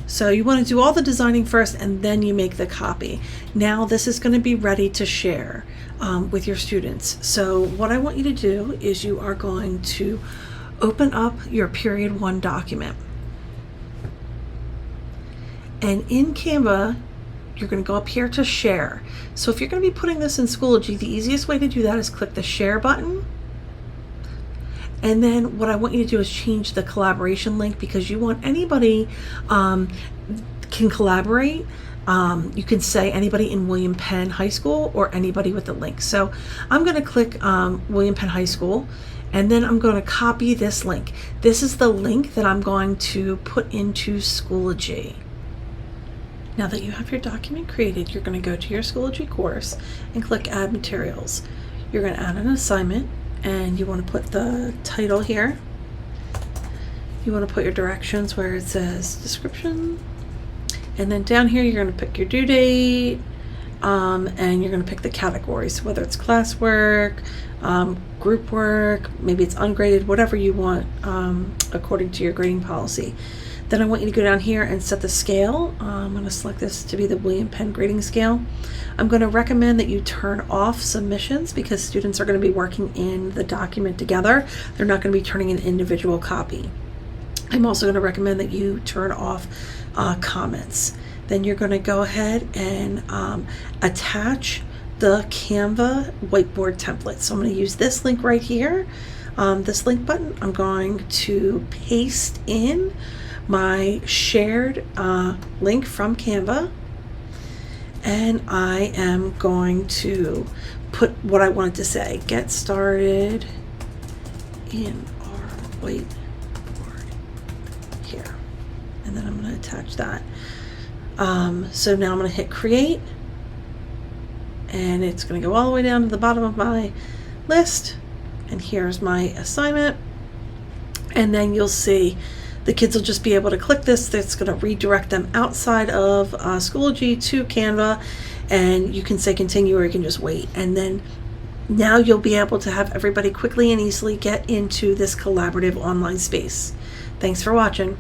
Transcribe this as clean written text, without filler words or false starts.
So you want to do all the designing first and then you make the copy. Now this is going to be ready to share with your students. So what I want you to do is you are going to open up your period 1 document. And in Canva, you're going to go up here to share. So if you're going to be putting this in Schoology, the easiest way to do that is click the share button. And then what I want you to do is change the collaboration link, because you want anybody can collaborate. You can say anybody in William Penn High School or anybody with the link. So I'm going to click William Penn High School, and then I'm going to copy this link. This is the link that I'm going to put into Schoology. Now that you have your document created, you're going to go to your Schoology course and click Add Materials. You're going to add an assignment, and you want to put the title here. You want to put your directions where it says description. And then down here, you're going to pick your due date, and you're going to pick the categories, whether it's classwork, group work, maybe it's ungraded, whatever you want according to your grading policy. Then I want you to go down here and set the scale. I'm going to select this to be the William Penn grading scale. I'm going to recommend that you turn off submissions, because students are going to be working in the document together. They're not going to be turning an individual copy. I'm also going to recommend that you turn off comments. Then you're going to go ahead and attach the Canva whiteboard template. So I'm going to use this link right here, this link button. I'm going to paste in my shared link from Canva, and I am going to put what I wanted to say: get started in our whiteboard here, and then I'm going to attach that. So now I'm going to hit create, and it's going to go all the way down to the bottom of my list, and here's my assignment. And then you'll see the kids will just be able to click this. That's going to redirect them outside of Schoology to Canva, and you can say continue, or you can just wait. And then now you'll be able to have everybody quickly and easily get into this collaborative online space. Thanks for watching.